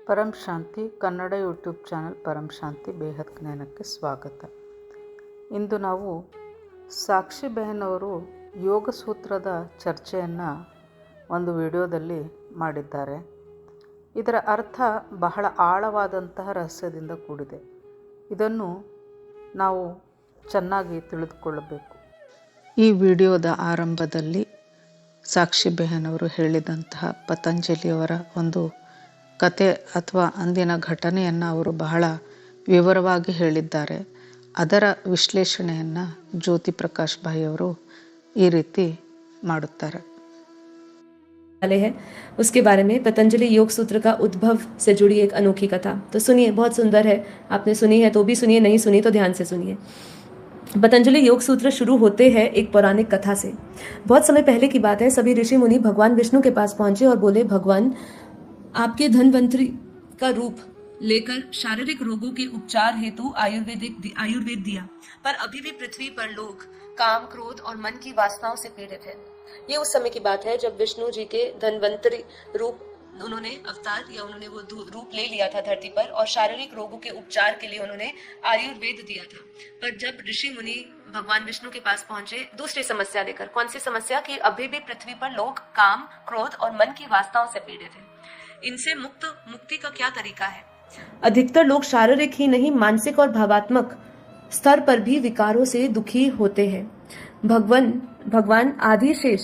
ಪರಂ ಶಾಂತಿ Kannada YouTube channel ಪರಂ ಶಾಂತಿ ಬೇಹದ್ ಜ್ಞಾನಕ್ಕೆ ಸ್ವಾಗತ. ಇಂದು ನಾವು ಸಾಕ್ಷಿ ಬೆಹನ್ ಅವರು ಯೋಗ ಸೂತ್ರದ ಚರ್ಚೆಯನ್ನು ಒಂದು ವಿಡಿಯೋದಲ್ಲಿ ಮಾಡಿದ್ದಾರೆ. ಇದರ ಅರ್ಥ ಬಹಳ ಆಳವಾದಂತಹ ರಹಸ್ಯದಿಂದ ಕೂಡಿದೆ. ಇದನ್ನು ನಾವು ಚೆನ್ನಾಗಿ ತಿಳಿದುಕೊಳ್ಳಬೇಕು. ಈ ವಿಡಿಯೋದ ಆರಂಭದಲ್ಲಿ ಸಾಕ್ಷಿ ಬೆಹನ್ ಅವರು ಹೇಳಿದಂತಹ ಪತಂಜಲಿಯವರ ಒಂದು ಕತೆ ಅಥವಾ ಅಂದಿನ ಘಟನೆಯನ್ನು ಅವರು ಬಹಳ ವಿವರವಾಗಿ ಹೇಳಿದ್ದಾರೆ. ಅದರ ವಿಶ್ಲೇಷಣೆಯನ್ನು ಜ್ಯೋತಿ ಪ್ರಕಾಶ್ ಭಾಯಿ ಅವರು ಈ ರೀತಿ ಮಾಡುತ್ತಾರೆ. है उसके बारे में पतंजलि योग सूत्र का उद्भव से जुड़ी एक अनोखी कथा. तो सुनिए, बहुत सुंदर है. आपने सुनी है तो भी सुनिए, नहीं सुनी तो ध्यान से सुनिए. पतंजलि योग सूत्र शुरू होते हैं एक पौराणिक कथा से. बहुत समय पहले की बात है. सभी ऋषि मुनि भगवान विष्णु के पास पहुंचे और बोले, भगवान आपके धन्वंतरी का रूप लेकर शारीरिक रोगों के उपचार हेतु आयुर्वेद दिया, पर अभी भी पृथ्वी पर लोग काम, क्रोध और मन की वासनाओं से पीड़ित हैं. ये उस समय की बात है जब विष्णु जी के धन्वंतरी रूप उन्होंने अवतार या उन्होंने वो रूप ले लिया था धरती पर, और शारीरिक रोगों के उपचार के लिए उन्होंने आयुर्वेद दिया था. पर जब ऋषि मुनि भगवान विष्णु के पास पहुंचे दूसरी समस्या लेकर. कौन सी समस्या? कि अभी भी पृथ्वी पर लोग काम, क्रोध और मन की वासनाओं से पीड़ित हैं. इनसे मुक्ति का क्या तरीका है? अधिकतर लोग शारीरिक ही नहीं, मानसिक और भावात्मक स्तर पर भी विकारों से दुखी होते हैं. भगवान आदिशेष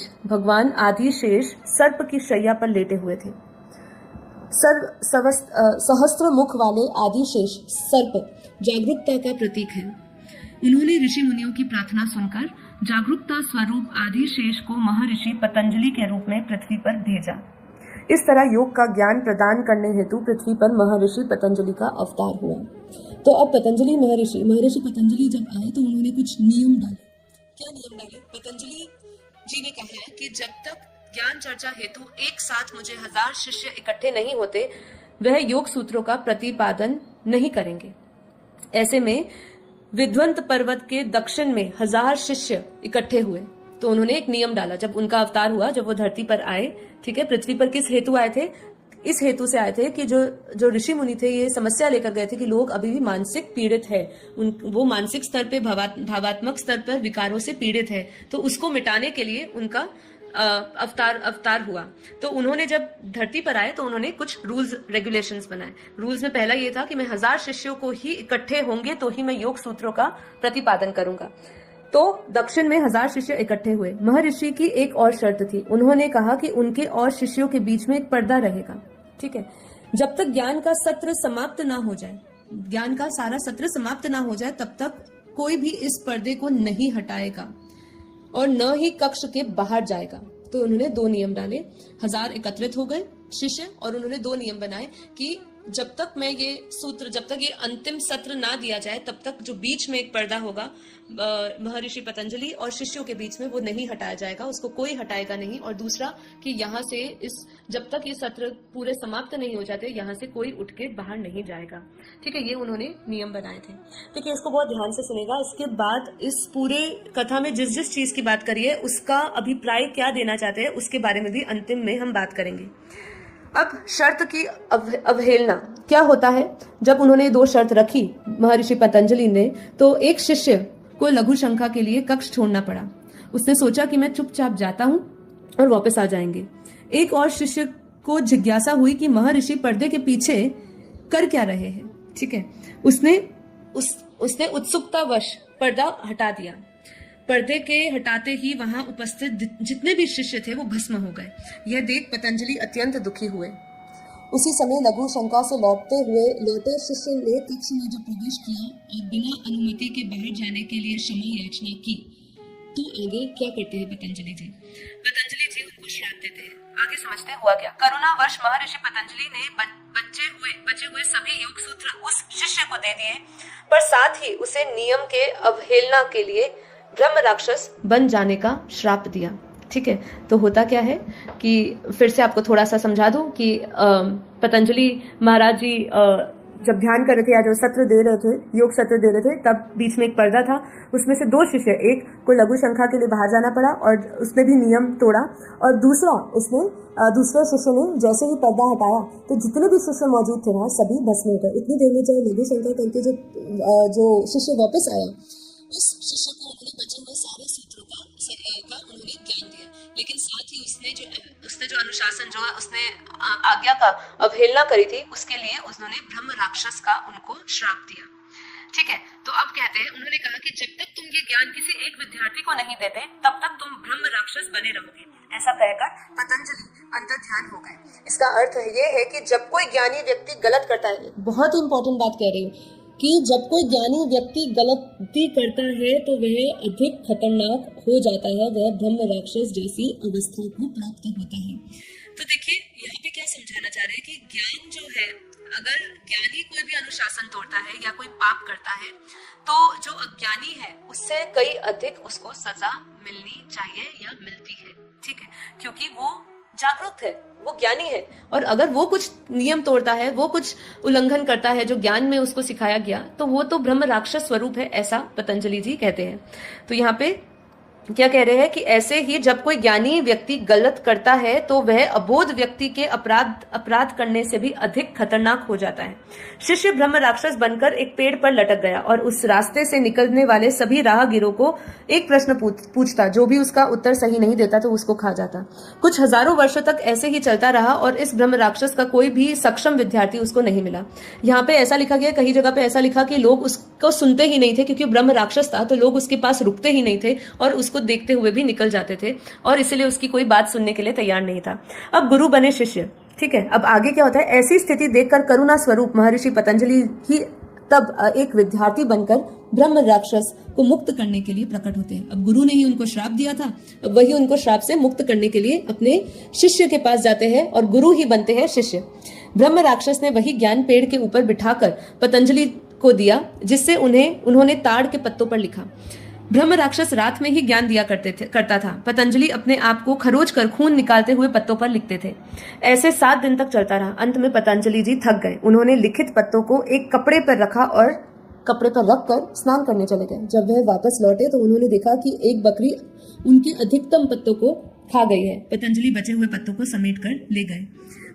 सर्प की शैया पर लेटे हुए थे. सहस्त्र मुख वाले आदिशेष सर्प जागरूकता का प्रतीक है. उन्होंने ऋषि मुनियों की प्रार्थना सुनकर जागरूकता स्वरूप आदिशेष को महर्षि पतंजलि के रूप में पृथ्वी पर भेजा. इस तरह योग का ज्ञान प्रदान करने हेतु पृथ्वी पर महर्षि पतंजलि का अवतार हुआ. तो अब महर्षि पतंजलि जब आए तो उन्होंने कुछ नियम डाले. क्या नियम डाले? पतंजलि जी ने कहा कि जब तक ज्ञान चर्चा हेतु एक साथ मुझे 1000 शिष्य इकट्ठे नहीं होते, वह योग सूत्रों का प्रतिपादन नहीं करेंगे. ऐसे में विध्वंत पर्वत के दक्षिण में 1000 शिष्य इकट्ठे हुए. तो उन्होंने एक नियम डाला. जब उनका अवतार हुआ, जब वो धरती पर आए, ठीक है, पृथ्वी पर किस हेतु आए थे? इस हेतु से आए थे कि जो ऋषि मुनि थे ये समस्या लेकर गए थे कि लोग अभी भी मानसिक पीड़ित है. वो मानसिक स्तर पे, भावात्मक स्तर पर विकारों से पीड़ित है. तो उसको मिटाने के लिए उनका अवतार हुआ. तो उन्होंने जब धरती पर आए तो उन्होंने कुछ रूल्स रेगुलेशंस बनाए. रूल्स में पहला ये था कि मैं 1000 शिष्यों को ही इकट्ठे होंगे तो ही मैं योग सूत्रों का प्रतिपादन करूंगा. तो दक्षिण में 1000 शिष्य इकट्ठे हुए. महर्षि की एक और शर्त थी. उन्होंने कहा कि उनके और शिष्यों के बीच में एक पर्दा रहेगा. ठीक है, जब तक ज्ञान का सत्र समाप्त ना हो जाए, ज्ञान का सारा सत्र समाप्त ना हो जाए, तब तक कोई भी इस पर्दे को नहीं हटाएगा और न ही कक्ष के बाहर जाएगा. तो उन्होंने 2 नियम डाले. 1000 एकत्रित हो गए शिष्य, और उन्होंने 2 नियम बनाए कि जब तक ये अंतिम सत्र ना दिया जाए, तब तक जो बीच में एक पर्दा होगा महर्षि पतंजलि और शिष्यों के बीच में, वो नहीं हटाया जाएगा, उसको कोई हटाएगा नहीं. और दूसरा कि यहाँ से जब तक ये सत्र पूरे समाप्त नहीं हो जाते, यहाँ से कोई उठ के बाहर नहीं जाएगा. ठीक है, ये उन्होंने नियम बनाए थे. ठीक है, इसको बहुत ध्यान से सुनेगा. इसके बाद इस पूरे कथा में जिस चीज की बात करिए, उसका अभिप्राय क्या देना चाहते हैं, उसके बारे में भी अंतिम में हम बात करेंगे. अब शर्त की अवहेलना क्या होता है? जब उन्होंने 2 शर्त रखी महर्षि पतंजलि ने, तो एक शिष्य को लघु शंका के लिए कक्ष छोड़ना पड़ा. उसने सोचा कि मैं चुपचाप जाता हूं और वापस आ जाएंगे. एक और शिष्य को जिज्ञासा हुई कि महर्षि पर्दे के पीछे कर क्या रहे हैं. ठीक है, उसने उत्सुकतावश पर्दा हटा दिया. पर्दे के हटाते ही वहां उपस्थित जितने भी शिष्य थे वो भस्म हो गए. यह देख पतंजलि अत्यंत दुखी हुए. उसी समय लघु शंका से लौटे शिष्य ने कक्ष में जो प्रवेश किया और बिना अनुमति के बाहर जाने के लिए क्षमा याचना की. तो आगे क्या करते हैं पतंजलि जी उनको श्राप देते हैं. आगे समझते हुआ क्या. करुणावश महर्षि पतंजलि ने बचे हुए सभी योग सूत्र उस शिष्य को दे दिए, पर साथ ही उसे नियम के अवहेलना के लिए ब्रह्म राक्षस बन जाने का श्राप दिया. ठीक है, तो होता क्या है कि फिर से आपको थोड़ा सा समझा दूं कि पतंजलि महाराज जी जब ध्यान कर रहे थे या जो सत्र दे रहे थे, योग सत्र दे रहे थे, तब बीच में एक पर्दा था। उसमें से 2 शिष्य, एक को लघु शंखा के लिए बाहर जाना पड़ा और उसने भी नियम तोड़ा, और दूसरे शिष्य ने जैसे ही पर्दा हटाया तो जितने भी शिष्य मौजूद थे वहाँ सभी भस्म हो गए। इतनी देर में जब लघु शंखा करके जो शिष्य वापस आया, उस शिष्य को उन्होंने बचे हुए सारे सूत्रों का उन्होंने ज्ञान दिया, लेकिन साथ ही उसने जो अनुशासन, जो उसने आज्ञा का अवहेलना करी थी, उसके लिए उन्होंने ब्रह्म राक्षस का उनको श्राप दिया। ठीक है, तो अब कहते हैं, उन्होंने कहा कि जब तक तुम ये ज्ञान किसी एक विद्यार्थी को नहीं देते तब तक तुम ब्रह्म राक्षस बने रहोगे। ऐसा कहकर पतंजलि अंतर ध्यान हो गए। इसका अर्थ ये है कि जब कोई ज्ञानी व्यक्ति गलत करता है, बहुत इंपॉर्टेंट बात कह रही हूँ, कि जब कोई ज्ञानी व्यक्ति गलती करता है तो वह अधिक खतरनाक हो जाता है, वह ब्रह्म राक्षस जैसी अवस्था को प्राप्त होता है। तो देखिए यहाँ पे क्या समझाना चाह रहे हैं कि ज्ञान जो है, अगर ज्ञानी कोई भी अनुशासन तोड़ता है या कोई पाप करता है तो जो अज्ञानी है उससे कई अधिक उसको सजा मिलनी चाहिए या मिलती है। ठीक है, क्योंकि वो जागरूक है, वो ज्ञानी है, और अगर वो कुछ नियम तोड़ता है, वो कुछ उल्लंघन करता है जो ज्ञान में उसको सिखाया गया, तो वो तो ब्रह्म राक्षस स्वरूप है, ऐसा पतंजलि जी कहते हैं। तो यहाँ पे क्या कह रहे हैं कि ऐसे ही जब कोई ज्ञानी व्यक्ति गलत करता है तो वह अबोध व्यक्ति के अपराध करने से भी अधिक खतरनाक हो जाता है। शिष्य ब्रह्म राक्षस बनकर एक पेड़ पर लटक गया और उस रास्ते से निकलने वाले सभी राहगीरों को एक प्रश्न पूछता, जो भी उसका उत्तर सही नहीं देता तो उसको खा जाता। कुछ हजारों वर्षों तक ऐसे ही चलता रहा और इस ब्रह्म राक्षस का कोई भी सक्षम विद्यार्थी उसको नहीं मिला। यहाँ पे ऐसा लिखा गया, कहीं जगह पे ऐसा लिखा कि लोग उसको सुनते ही नहीं थे, क्योंकि ब्रह्म राक्षस था तो लोग उसके पास रुकते ही नहीं थे और उसको देखते हुए भी निकल जाते थे, और इसलिए उसकी कोई बात सुनने के लिए तैयार नहीं था। अब गुरु बने शिष्य। ठीक है, अब आगे क्या होता है, ऐसी स्थिति देखकर करुणा स्वरूप महर्षि पतंजलि ही तब एक विद्यार्थी बनकर ब्रह्म राक्षस को मुक्त करने के लिए प्रकट होते हैं। अब गुरु ने ही उनको श्राप दिया था, अब वही उनको श्राप से मुक्त करने के लिए अपने शिष्य के पास जाते हैं और गुरु ही बनते हैं शिष्य। ब्रह्म राक्षस ने वही ज्ञान पेड़ के ऊपर बिठाकर पतंजलि को दिया, जिससे उन्होंने ताड़ के पत्तों पर लिखा। ब्रह्म राक्षस रात में ही ज्ञान दिया करता था। पतंजलि अपने आप को खरोच कर खून निकालते हुए पत्तों पर लिखते थे। ऐसे 7 दिन तक चलता रहा। अंत में पतंजलि जी थक गए। उन्होंने लिखित पत्तों को एक कपड़े पर रखा और कपड़े पर रखकर स्नान करने चले गए। जब वह वापस लौटे तो उन्होंने देखा कि एक बकरी उनके अधिकतम पत्तों को खा गई है। पतंजलि बचे हुए पत्तों को समेट कर ले गए।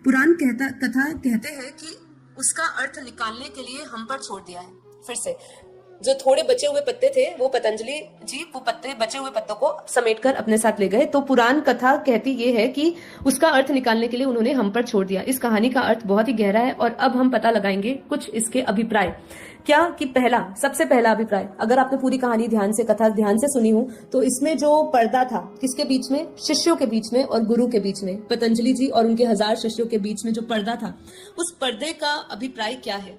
पुराण कथा कहते हैं कि उसका अर्थ निकालने के लिए हम पर छोड़ दिया है। फिर से जो थोड़े बचे हुए पत्ते थे वो पतंजलि जी वो बचे हुए पत्तों को समेटकर अपने साथ ले गए। तो पुराण कथा कहती ये है कि उसका अर्थ निकालने के लिए उन्होंने हम पर छोड़ दिया। इस कहानी का अर्थ बहुत ही गहरा है और अब हम पता लगाएंगे कुछ इसके अभिप्राय। क्या कि सबसे पहला अभिप्राय, अगर आपने पूरी कहानी कथा ध्यान से सुनी हो तो इसमें जो पर्दा था किसके बीच में, शिष्यों के बीच में और गुरु के बीच में, पतंजलि जी और उनके 1000 शिष्यों के बीच में जो पर्दा था, उस पर्दे का अभिप्राय क्या है?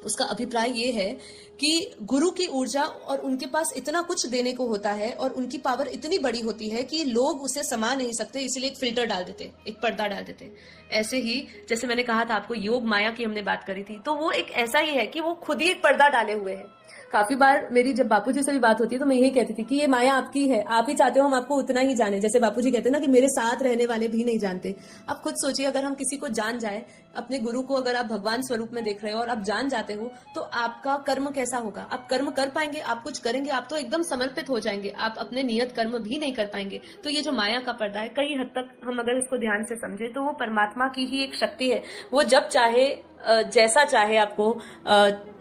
उसका अभिप्राय ये है कि गुरु की ऊर्जा और उनके पास इतना कुछ देने को होता है और उनकी पावर इतनी बड़ी होती है कि लोग उसे समा नहीं सकते, इसलिए एक फिल्टर डाल देते, एक पर्दा डाल देते। ऐसे ही जैसे मैंने कहा था आपको, योग माया की हमने बात करी थी, तो वो एक ऐसा ही है कि वो खुद ही एक पर्दा डाले हुए है। काफी बार मेरी जब बापूजी से भी बात होती है तो मैं यही कहती थी कि ये माया आपकी है, आप ही चाहते हो हम आपको उतना ही जाने। जैसे बापूजी कहते हैं ना कि मेरे साथ रहने वाले भी नहीं जानते। आप खुद सोचिए, अगर हम किसी को जान जाए, अपने गुरु को अगर आप भगवान स्वरूप में देख रहे हो और आप जान जाते हो तो आपका कर्म कैसा होगा? आप कर्म कर पाएंगे? आप कुछ करेंगे? आप तो एकदम समर्पित हो जाएंगे, आप अपने नियत कर्म भी नहीं कर पाएंगे। तो ये जो माया का पर्दा है, कई हद तक हम अगर इसको ध्यान से समझे तो वो परमात्मा की ही एक शक्ति है। वो जब चाहे जैसा चाहे आपको,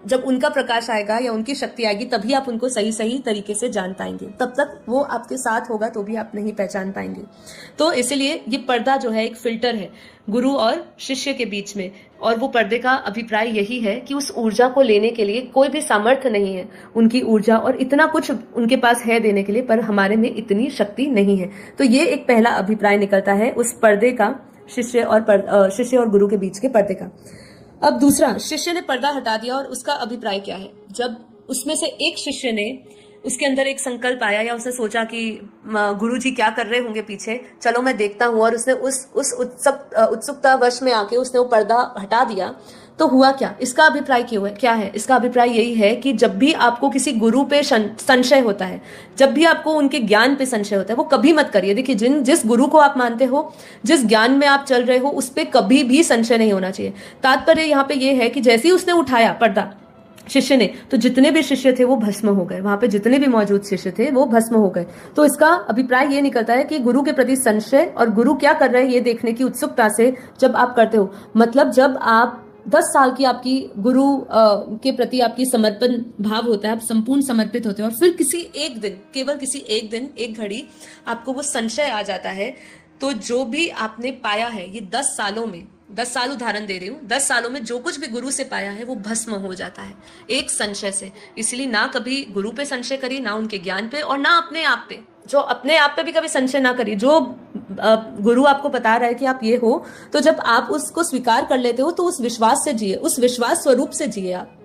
जब उनका प्रकाश आएगा या उनकी शक्ति आएगी तभी आप उनको सही तरीके से जान पाएंगे। तब तक वो आपके साथ होगा तो भी आप नहीं पहचान पाएंगे। तो इसलिए ये पर्दा जो है एक फिल्टर है गुरु और शिष्य के बीच में, और वो पर्दे का अभिप्राय यही है कि उस ऊर्जा को लेने के लिए कोई भी सामर्थ्य नहीं है। उनकी ऊर्जा और इतना कुछ उनके पास है देने के लिए, पर हमारे में इतनी शक्ति नहीं है। तो ये एक पहला अभिप्राय निकलता है उस पर्दे का, शिष्य और गुरु के बीच के पर्दे का। अब दूसरा, शिष्य ने पर्दा हटा दिया और उसका अभिप्राय क्या है? जब उसमें से एक शिष्य ने, उसके अंदर एक संकल्प आया या उसने सोचा कि गुरु जी क्या कर रहे होंगे पीछे, चलो मैं देखता हूं, और उसने उस उत्सुकता वश में आके उसने वो पर्दा हटा दिया, तो हुआ क्या, इसका अभिप्राय क्यों है, क्या है इसका अभिप्राय यही है कि जब भी आपको किसी गुरु पे संशय होता है, जब भी आपको उनके ज्ञान पे संशय होता है, वो कभी मत करिए। देखिए, जिस गुरु को आप मानते हो, जिस ज्ञान में आप चल रहे हो, उस पर कभी भी संशय नहीं होना चाहिए। तात्पर्य यहाँ पे ये है कि जैसे ही उसने उठाया पर्दा शिष्य ने, तो जितने भी शिष्य थे वो भस्म हो गए, वहां पे जितने भी मौजूद शिष्य थे वो भस्म हो गए। तो इसका अभिप्राय ये निकलता है कि गुरु के प्रति संशय और गुरु क्या कर रहे हैं ये देखने की उत्सुकता से जब आप करते हो, मतलब जब आप 10 साल की आपकी गुरु के प्रति आपकी समर्पण भाव होता है, आप संपूर्ण समर्पित होते हो, और फिर किसी एक दिन, केवल किसी एक दिन, एक घड़ी आपको वो संशय आ जाता है, तो जो भी आपने पाया है ये 10 सालों में, 10 साल उदाहरण दे रही हूँ, 10 सालों में जो कुछ भी गुरु से पाया है वो भस्म हो जाता है एक संशय से। इसलिए ना कभी गुरु पे संशय करिए, ना उनके ज्ञान पे, और ना अपने आप पे। जो अपने आप पे भी कभी संशय ना करिए। जो गुरु आपको बता रहा है कि आप ये हो, तो जब आप उसको स्वीकार कर लेते हो तो उस विश्वास से जिए, उस विश्वास स्वरूप से जिए आप,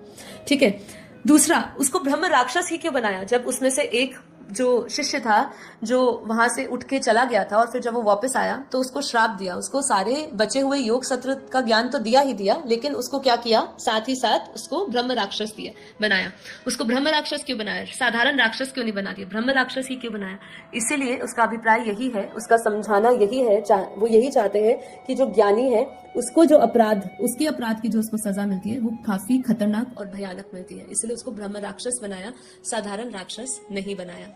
ठीक है। दूसरा, उसको ब्रह्म राक्षस ही क्यों बनाया? जब उसमें से एक जो शिष्य था जो वहां से उठ के चला गया था और फिर जब वो वापस आया तो उसको श्राप दिया, उसको सारे बचे हुए योग सत्र का ज्ञान तो दिया ही दिया, लेकिन उसको क्या किया, साथ ही साथ उसको ब्रह्म राक्षस दिया, बनाया। उसको ब्रह्म राक्षस क्यों बनाया? साधारण राक्षस क्यों नहीं बना दिया, ब्रह्म राक्षस ही क्यों बनाया? इसीलिए उसका अभिप्राय यही है, उसका समझाना यही है, वो यही चाहते हैं कि जो ज्ञानी है उसको जो अपराध, उसके अपराध की जो उसको सजा मिलती है वो काफी खतरनाक और भयानक मिलती है, इसलिए उसको ब्रह्म राक्षस बनाया, साधारण राक्षस नहीं बनाया,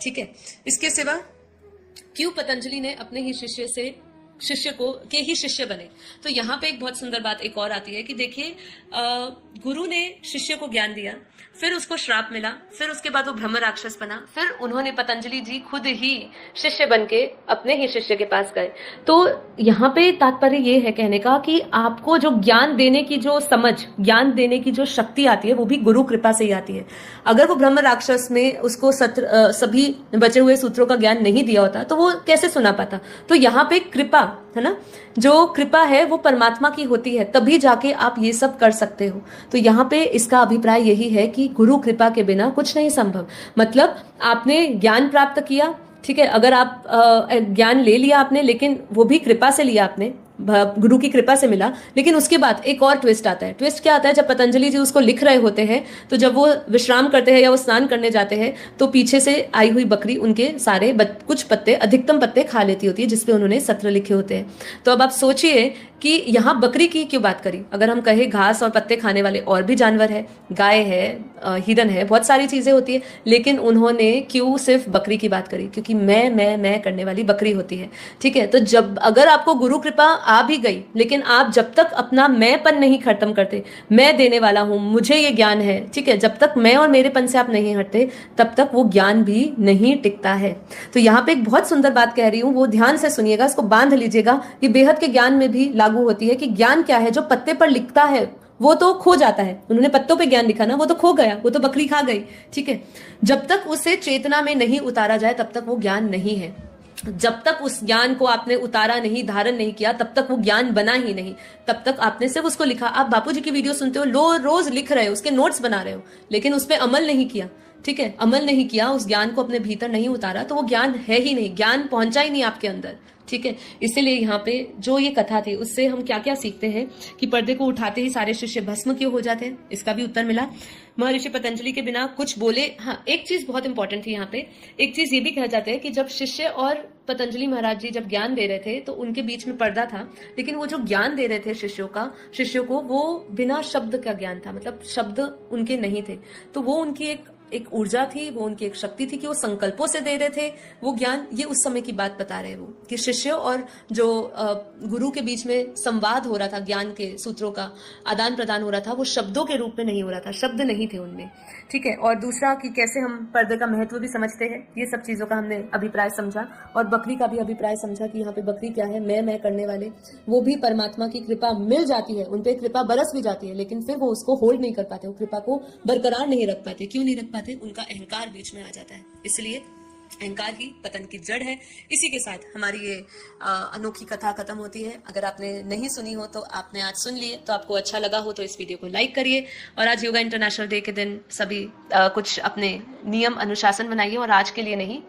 ठीक है। इसके सिवा क्यों पतंजलि ने अपने ही शिष्य के ही शिष्य बने? तो यहाँ पे एक बहुत सुंदर बात एक और आती है कि देखिए, गुरु ने शिष्य को ज्ञान दिया, फिर उसको श्राप मिला, फिर उसके बाद वो ब्रह्म राक्षस बना, फिर उन्होंने, पतंजलि जी खुद ही शिष्य बनके अपने ही शिष्य के पास गए। तो यहाँ पे तात्पर्य ये है कहने का कि आपको जो ज्ञान देने की जो समझ, ज्ञान देने की जो शक्ति आती है वो भी गुरु कृपा से ही आती है। अगर वो ब्रह्म राक्षस में उसको सभी बचे हुए सूत्रों का ज्ञान नहीं दिया होता तो वो कैसे सुना पाता? तो यहाँ पे कृपा है ना, जो कृपा है वो परमात्मा की होती है, तभी जाके आप ये सब कर सकते हो। तो यहाँ पे इसका अभिप्राय यही है कि गुरु कृपा के बिना कुछ नहीं संभव। मतलब आपने ज्ञान प्राप्त किया, ठीक है, अगर आप ज्ञान ले लिया आपने, लेकिन वो भी कृपा से लिया आपने, गुरु की कृपा से मिला, लेकिन उसके बाद एक और ट्विस्ट आता है। ट्विस्ट क्या आता है? जब पतंजलि जी उसको लिख रहे होते हैं तो जब वो विश्राम करते हैं या वो स्नान करने जाते हैं तो पीछे से आई हुई बकरी उनके सारे कुछ पत्ते, अधिकतम पत्ते खा लेती होती है जिसपे उन्होंने सत्र लिखे होते हैं। तो अब आप सोचिए कि यहाँ बकरी की क्यों बात करी? अगर हम कहें घास और पत्ते खाने वाले और भी जानवर है, गाय है, हिरन है, बहुत सारी चीजें होती है, लेकिन उन्होंने क्यों सिर्फ बकरी की बात करी? क्योंकि मैं करने वाली बकरी होती है, ठीक है। तो जब अगर आपको गुरु कृपा आ भी गई, लेकिन आप जब तक अपना मैंपन नहीं खत्म करते, मैं देने वाला हूं, मुझे ये ज्ञान है, ठीक है, जब तक मैं और मेरेपन से आप नहीं हटते तब तक वो ज्ञान भी नहीं टिकता है। तो यहाँ पे एक बहुत सुंदर बात कह रही हूँ, वो ध्यान से सुनिएगा, इसको बांध लीजिएगा। ये बेहद के ज्ञान में भी लागू होती है कि ज्ञान क्या है? जो पत्ते पर लिखता है वो तो खो जाता है। उन्होंने पत्तों पे ज्ञान लिखा ना, वो तो खो गया, वो तो बकरी खा गई, ठीक है। जब तक उसे चेतना में नहीं उतारा जाए तब तक वो ज्ञान नहीं है। जब तक उस ज्ञान को आपने उतारा नहीं, धारण नहीं किया, तब तक वो ज्ञान बना ही नहीं। तब तक आपने सिर्फ उसको लिखा। आप बापूजी की वीडियो सुनते हो, रोज लिख रहे हो, उसके नोट्स बना रहे हो, लेकिन उस पर अमल नहीं किया, ठीक है, अमल नहीं किया, उस ज्ञान को अपने भीतर नहीं उतारा, तो वो ज्ञान है ही नहीं, ज्ञान पहुंचा ही नहीं आपके अंदर, ठीक है। इसीलिए यहाँ पे जो ये कथा थी उससे हम क्या क्या सीखते हैं कि पर्दे को उठाते ही सारे शिष्य भस्म क्यों हो जाते हैं, इसका भी उत्तर मिला। महर्षि पतंजलि के बिना कुछ बोले, हाँ एक चीज बहुत इंपॉर्टेंट थी यहाँ पे, एक चीज ये भी कहा जाता है कि जब शिष्य और पतंजलि महाराज जी जब ज्ञान दे रहे थे तो उनके बीच में पर्दा था, लेकिन वो जो ज्ञान दे रहे थे शिष्यों को वो बिना शब्द का ज्ञान था, मतलब शब्द उनके नहीं थे। तो वो उनकी एक ऊर्जा थी, वो उनकी एक शक्ति थी कि वो संकल्पों से दे रहे थे वो ज्ञान। ये उस समय की बात बता रहे हैं वो, कि शिष्य और जो गुरु के बीच में संवाद हो रहा था, ज्ञान के सूत्रों का आदान प्रदान हो रहा था, वो शब्दों के रूप में नहीं हो रहा था, शब्द नहीं थे उनमें, ठीक है। और दूसरा कि कैसे हम पर्दे का महत्व भी समझते हैं, ये सब चीजों का हमने अभिप्राय समझा, और बकरी का भी अभिप्राय समझा कि यहाँ पे बकरी क्या है, मैं करने वाले, वो भी परमात्मा की कृपा मिल जाती है, उनपे कृपा बरस भी जाती है, लेकिन फिर वो उसको होल्ड नहीं कर पाते, वो कृपा को बरकरार नहीं रख पाते। क्यों नहीं रख पाते? उनका अहंकार बीच में आ जाता है, इसलिए अहंकार ही पतन की जड़ है। इसी के साथ हमारी ये अनोखी कथा खत्म होती है। अगर आपने नहीं सुनी हो तो आपने आज सुन लिए, तो आपको अच्छा लगा हो तो इस वीडियो को लाइक करिए, और आज योगा इंटरनेशनल डे के दिन सभी कुछ अपने नियम अनुशासन बनाइए, और आज के लिए नहीं,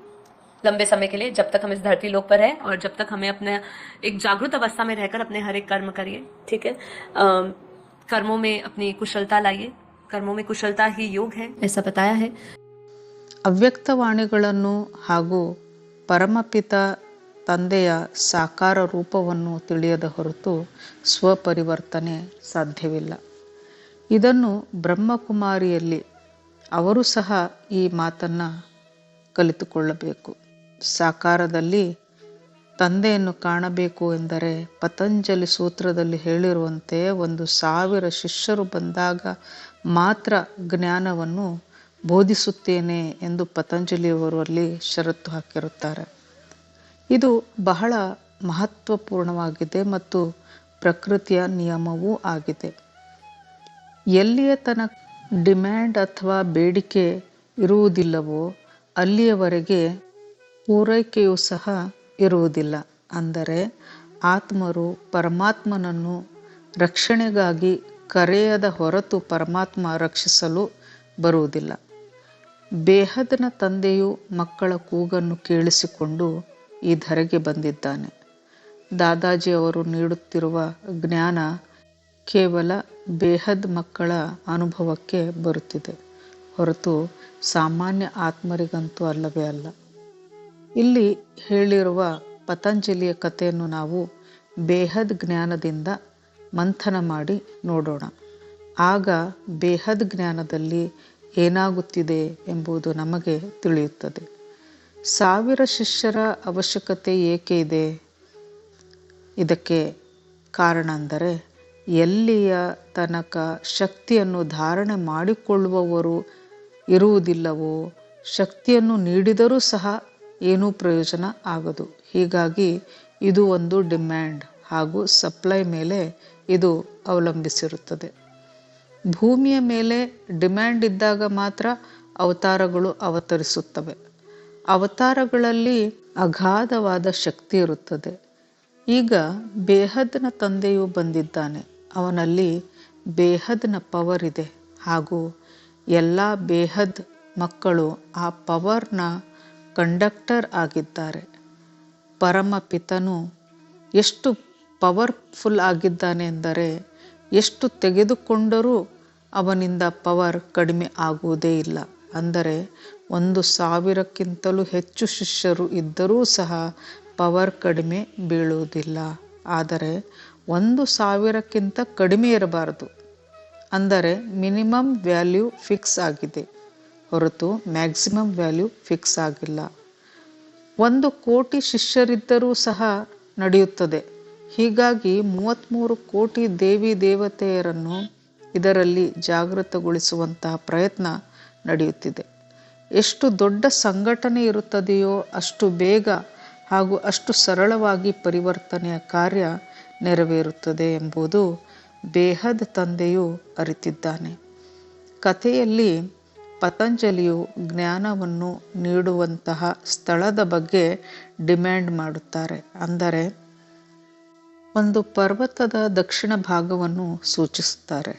लंबे समय के लिए, जब तक हम इस धरती लोक पर है और जब तक हमें अपने एक जागरूक अवस्था में रहकर अपने हर एक कर्म करिए, ठीक है। कर्मों में अपनी कुशलता लाइए, कर्मों में कुशलता ही योग है, ऐसा बताया है। ಅವ್ಯಕ್ತವಾಣಿಗಳನ್ನು ಹಾಗೂ ಪರಮಪಿತ ತಂದೆಯ ಸಾಕಾರ ರೂಪವನ್ನು ತಿಳಿಯದ ಹೊರತು ಸ್ವಪರಿವರ್ತನೆ ಸಾಧ್ಯವಿಲ್ಲ. ಇದನ್ನು ಬ್ರಹ್ಮಕುಮಾರಿಯಲ್ಲಿ ಅವರು ಸಹ ಈ ಮಾತನ್ನು ಕಲಿತುಕೊಳ್ಳಬೇಕು. ಸಾಕಾರದಲ್ಲಿ ತಂದೆಯನ್ನು ಕಾಣಬೇಕು ಎಂದರೆ ಪತಂಜಲಿ ಸೂತ್ರದಲ್ಲಿ ಹೇಳಿರುವಂತೆ 1,000 ಶಿಷ್ಯರು ಬಂದಾಗ ಮಾತ್ರ ಜ್ಞಾನವನ್ನು ಬೋಧಿಸುತ್ತೇನೆ ಎಂದು ಪತಂಜಲಿಯವರು ಅಲ್ಲಿ ಷರತ್ತು ಹಾಕಿರುತ್ತಾರೆ. ಇದು ಬಹಳ ಮಹತ್ವಪೂರ್ಣವಾಗಿದೆ ಮತ್ತು ಪ್ರಕೃತಿಯ ನಿಯಮವೂ ಆಗಿದೆ. ಎಲ್ಲಿಯ ತನಕ ಡಿಮ್ಯಾಂಡ್ ಅಥವಾ ಬೇಡಿಕೆ ಇರುವುದಿಲ್ಲವೋ ಅಲ್ಲಿಯವರೆಗೆ ಪೂರೈಕೆಯೂ ಸಹ ಇರುವುದಿಲ್ಲ. ಅಂದರೆ ಆತ್ಮರು ಪರಮಾತ್ಮನನ್ನು ರಕ್ಷಣೆಗಾಗಿ ಕರೆಯದ ಹೊರತು ಪರಮಾತ್ಮ ರಕ್ಷಿಸಲು ಬರುವುದಿಲ್ಲ. ಬೇಹದ್ನ ತಂದೆಯು ಮಕ್ಕಳ ಕೂಗನ್ನು ಕೇಳಿಸಿಕೊಂಡು ಈ ಧರೆಗೆ ಬಂದಿದ್ದಾನೆ. ದಾದಾಜಿ ಅವರು ನೀಡುತ್ತಿರುವ ಜ್ಞಾನ ಕೇವಲ ಬೇಹದ್ ಮಕ್ಕಳ ಅನುಭವಕ್ಕೆ ಬರುತ್ತಿದೆ ಹೊರತು ಸಾಮಾನ್ಯ ಆತ್ಮರಿಗಂತೂ ಅಲ್ಲವೇ ಅಲ್ಲ. ಇಲ್ಲಿ ಹೇಳಿರುವ ಪತಂಜಲಿಯ ಕಥೆಯನ್ನು ನಾವು ಬೇಹದ್ ಜ್ಞಾನದಿಂದ ಮಂಥನ ಮಾಡಿ ನೋಡೋಣ. ಆಗ ಬೇಹದ್ ಜ್ಞಾನದಲ್ಲಿ ಏನಾಗುತ್ತಿದೆ ಎಂಬುದು ನಮಗೆ ತಿಳಿಯುತ್ತದೆ. 1000 ಶಿಷ್ಯರ ಅವಶ್ಯಕತೆ ಏಕೆ ಇದೆ? ಇದಕ್ಕೆ ಕಾರಣ ಅಂದರೆ ಎಲ್ಲಿಯ ತನಕ ಶಕ್ತಿಯನ್ನು ಧಾರಣೆ ಮಾಡಿಕೊಳ್ಳುವವರು ಇರುವುದಿಲ್ಲವೋ ಶಕ್ತಿಯನ್ನು ನೀಡಿದರೂ ಸಹ ಏನೂ ಪ್ರಯೋಜನ ಆಗದು. ಹೀಗಾಗಿ ಇದು ಒಂದು ಡಿಮ್ಯಾಂಡ್ ಹಾಗೂ ಸಪ್ಲೈ ಮೇಲೆ ಇದು ಅವಲಂಬಿಸಿರುತ್ತದೆ. ಭೂಮಿಯ ಮೇಲೆ ಡಿಮ್ಯಾಂಡ್ ಇದ್ದಾಗ ಮಾತ್ರ ಅವತಾರಗಳು ಅವತರಿಸುತ್ತವೆ. ಅವತಾರಗಳಲ್ಲಿ ಅಗಾಧವಾದ ಶಕ್ತಿ ಇರುತ್ತದೆ. ಈಗ ಬೇಹದ್ನ ತಂದೆಯು ಬಂದಿದ್ದಾನೆ. ಅವನಲ್ಲಿ ಬೇಹದ್ನ ಪವರ್ ಇದೆ ಹಾಗೂ ಎಲ್ಲ ಬೇಹದ್ ಮಕ್ಕಳು ಆ ಪವರ್ನ ಕಂಡಕ್ಟರ್ ಆಗಿದ್ದಾರೆ. ಪರಮಪಿತನು ಎಷ್ಟು ಪವರ್ಫುಲ್ ಆಗಿದ್ದಾನೆ ಎಂದರೆ ಎಷ್ಟು ತೆಗೆದುಕೊಂಡರೂ ಅವನಿಂದ ಪವರ್ ಕಡಿಮೆ ಆಗುವುದೇ ಇಲ್ಲ. ಅಂದರೆ 1,000ಕ್ಕಿಂತಲೂ ಹೆಚ್ಚು ಶಿಷ್ಯರು ಇದ್ದರೂ ಸಹ ಪವರ್ ಕಡಿಮೆ ಬೀಳುವುದಿಲ್ಲ. ಆದರೆ 1,000ಕ್ಕಿಂತ ಕಡಿಮೆ ಇರಬಾರದು. ಅಂದರೆ ಮಿನಿಮಮ್ ವ್ಯಾಲ್ಯೂ ಫಿಕ್ಸ್ ಆಗಿದೆ ಹೊರತು ಮ್ಯಾಕ್ಸಿಮಮ್ ವ್ಯಾಲ್ಯೂ ಫಿಕ್ಸ್ ಆಗಿಲ್ಲ. 1 ಕೋಟಿ ಶಿಷ್ಯರಿದ್ದರೂ ಸಹ ನಡೆಯುತ್ತದೆ. ಹೀಗಾಗಿ 33 ಕೋಟಿ ದೇವಿ ದೇವತೆಯರನ್ನು ಇದರಲ್ಲಿ ಜಾಗೃತಗೊಳಿಸುವಂತಹ ಪ್ರಯತ್ನ ನಡೆಯುತ್ತಿದೆ. ಎಷ್ಟು ದೊಡ್ಡ ಸಂಘಟನೆ ಇರುತ್ತದೆಯೋ ಅಷ್ಟು ಬೇಗ ಹಾಗೂ ಅಷ್ಟು ಸರಳವಾಗಿ ಪರಿವರ್ತನೆಯ ಕಾರ್ಯ ನೆರವೇರುತ್ತದೆ ಎಂಬುದು ಬೇಹದ್ ತಂದೆಯು ಅರಿತಿದ್ದಾನೆ. ಕಥೆಯಲ್ಲಿ ಪತಂಜಲಿಯು ಜ್ಞಾನವನ್ನು ನೀಡುವಂತಹ ಸ್ಥಳದ ಬಗ್ಗೆ ಡಿಮ್ಯಾಂಡ್ ಮಾಡುತ್ತಾರೆ. ಅಂದರೆ ಒಂದು ಪರ್ವತದ ದಕ್ಷಿಣ ಭಾಗವನ್ನು ಸೂಚಿಸುತ್ತಾರೆ.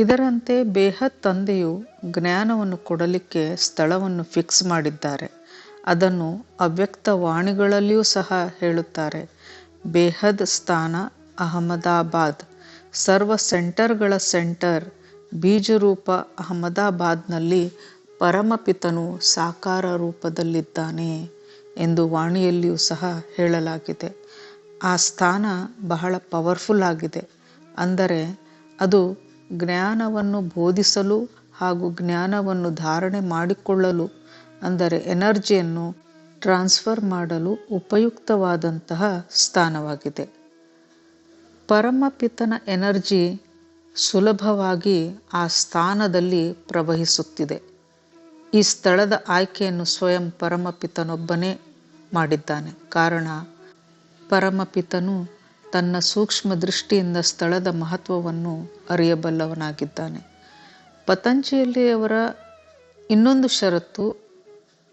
ಇದರಂತೆ ಬೇಹದ್ ತಂದೆಯು ಜ್ಞಾನವನ್ನು ಕೊಡಲಿಕ್ಕೆ ಸ್ಥಳವನ್ನು ಫಿಕ್ಸ್ ಮಾಡಿದ್ದಾರೆ. ಅದನ್ನು ಅವ್ಯಕ್ತ ವಾಣಿಗಳಲ್ಲಿಯೂ ಸಹ ಹೇಳುತ್ತಾರೆ. ಬೇಹದ್ ಸ್ಥಾನ ಅಹಮದಾಬಾದ್, ಸರ್ವ ಸೆಂಟರ್ಗಳ ಸೆಂಟರ್, ಬೀಜರೂಪ ಅಹಮದಾಬಾದ್ನಲ್ಲಿ ಪರಮಪಿತನು ಸಾಕಾರ ರೂಪದಲ್ಲಿದ್ದಾನೆ ಎಂದು ವಾಣಿಯಲ್ಲಿಯೂ ಸಹ ಹೇಳಲಾಗಿದೆ. ಆ ಸ್ಥಾನ ಬಹಳ ಪವರ್ಫುಲ್ ಆಗಿದೆ. ಅಂದರೆ ಅದು ಜ್ಞಾನವನ್ನು ಬೋಧಿಸಲು ಹಾಗೂ ಜ್ಞಾನವನ್ನು ಧಾರಣೆ ಮಾಡಿಕೊಳ್ಳಲು ಅಂದರೆ ಎನರ್ಜಿಯನ್ನು ಟ್ರಾನ್ಸ್ಫರ್ ಮಾಡಲು ಉಪಯುಕ್ತವಾದಂತಹ ಸ್ಥಾನವಾಗಿದೆ. ಪರಮಪಿತನ ಎನರ್ಜಿ ಸುಲಭವಾಗಿ ಆ ಸ್ಥಾನದಲ್ಲಿ ಪ್ರವಹಿಸುತ್ತಿದೆ. ಈ ಸ್ಥಳದ ಆಯ್ಕೆಯನ್ನು ಸ್ವಯಂ ಪರಮಪಿತನೊಬ್ಬನೇ ಮಾಡಿದ್ದಾನೆ. ಕಾರಣ ಪರಮಪಿತನು ತನ್ನ ಸೂಕ್ಷ್ಮ ದೃಷ್ಟಿಯಿಂದ ಸ್ಥಳದ ಮಹತ್ವವನ್ನು ಅರಿಯಬಲ್ಲವನಾಗಿದ್ದಾನೆ. ಪತಂಜಲಿಯವರ ಇನ್ನೊಂದು ಷರತ್ತು,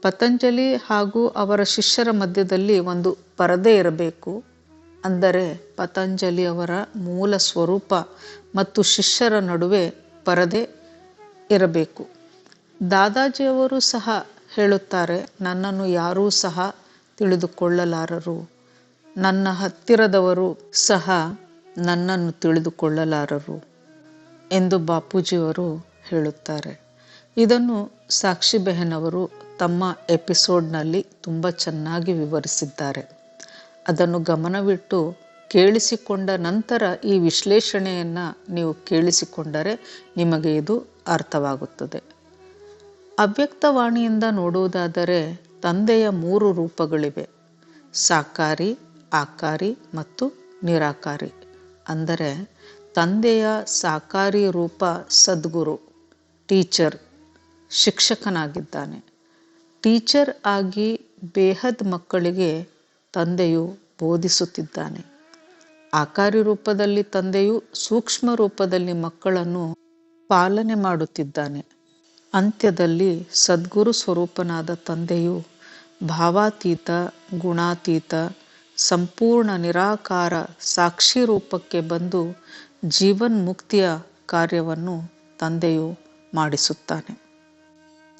ಪತಂಜಲಿ ಹಾಗೂ ಅವರ ಶಿಷ್ಯರ ಮಧ್ಯದಲ್ಲಿ ಒಂದು ಪರದೆ ಇರಬೇಕು. ಅಂದರೆ ಪತಂಜಲಿಯವರ ಮೂಲ ಸ್ವರೂಪ ಮತ್ತು ಶಿಷ್ಯರ ನಡುವೆ ಪರದೆ ಇರಬೇಕು. ದಾದಾಜಿಯವರು ಸಹ ಹೇಳುತ್ತಾರೆ, ನನ್ನನ್ನು ಯಾರೂ ಸಹ ತಿಳಿದುಕೊಳ್ಳಲಾರರು, ನನ್ನ ಹತ್ತಿರದವರು ಸಹ ನನ್ನನ್ನು ತಿಳಿದುಕೊಳ್ಳಲಾರರು. ಎಂದು ಬಾಪೂಜಿಯವರು ಹೇಳುತ್ತಾರೆ. ಇದನ್ನು ಸಾಕ್ಷಿ ಬೆಹನ್ ಅವರು ತಮ್ಮ ಎಪಿಸೋಡ್ನಲ್ಲಿ ತುಂಬ ಚೆನ್ನಾಗಿ ವಿವರಿಸಿದ್ದಾರೆ. ಅದನ್ನು ಗಮನವಿಟ್ಟು ಕೇಳಿಸಿಕೊಂಡ ನಂತರ ಈ ವಿಶ್ಲೇಷಣೆಯನ್ನು ನೀವು ಕೇಳಿಸಿಕೊಂಡರೆ ನಿಮಗೆ ಇದು ಅರ್ಥವಾಗುತ್ತದೆ. ಅವ್ಯಕ್ತವಾಣಿಯಿಂದ ನೋಡುವುದಾದರೆ ತಂದೆಯ 3 ರೂಪಗಳಿವೆ: ಸಾಕಾರಿ, ಆಕಾರಿ ಮತ್ತು ನಿರಾಕಾರಿ. ಅಂದರೆ ತಂದೆಯ ಸಾಕಾರಿ ರೂಪ ಸದ್ಗುರು, ಟೀಚರ್, ಶಿಕ್ಷಕನಾಗಿದ್ದಾನೆ. ಟೀಚರ್ ಆಗಿ ಬೇಹದ್ ಮಕ್ಕಳಿಗೆ ತಂದೆಯು ಬೋಧಿಸುತ್ತಿದ್ದಾನೆ. ಆಕಾರಿ ರೂಪದಲ್ಲಿ ತಂದೆಯು ಸೂಕ್ಷ್ಮ ರೂಪದಲ್ಲಿ ಮಕ್ಕಳನ್ನು ಪಾಲನೆ ಮಾಡುತ್ತಿದ್ದಾನೆ. ಅಂತ್ಯದಲ್ಲಿ ಸದ್ಗುರು ಸ್ವರೂಪನಾದ ತಂದೆಯು ಭಾವಾತೀತ, ಗುಣಾತೀತ, ಸಂಪೂರ್ಣ ನಿರಾಕಾರ ಸಾಕ್ಷಿ ರೂಪಕ್ಕೆ ಬಂದು ಜೀವನ್ಮುಕ್ತಿಯ ಕಾರ್ಯವನ್ನು ತಂದೆಯು ಮಾಡಿಸುತ್ತಾನೆ.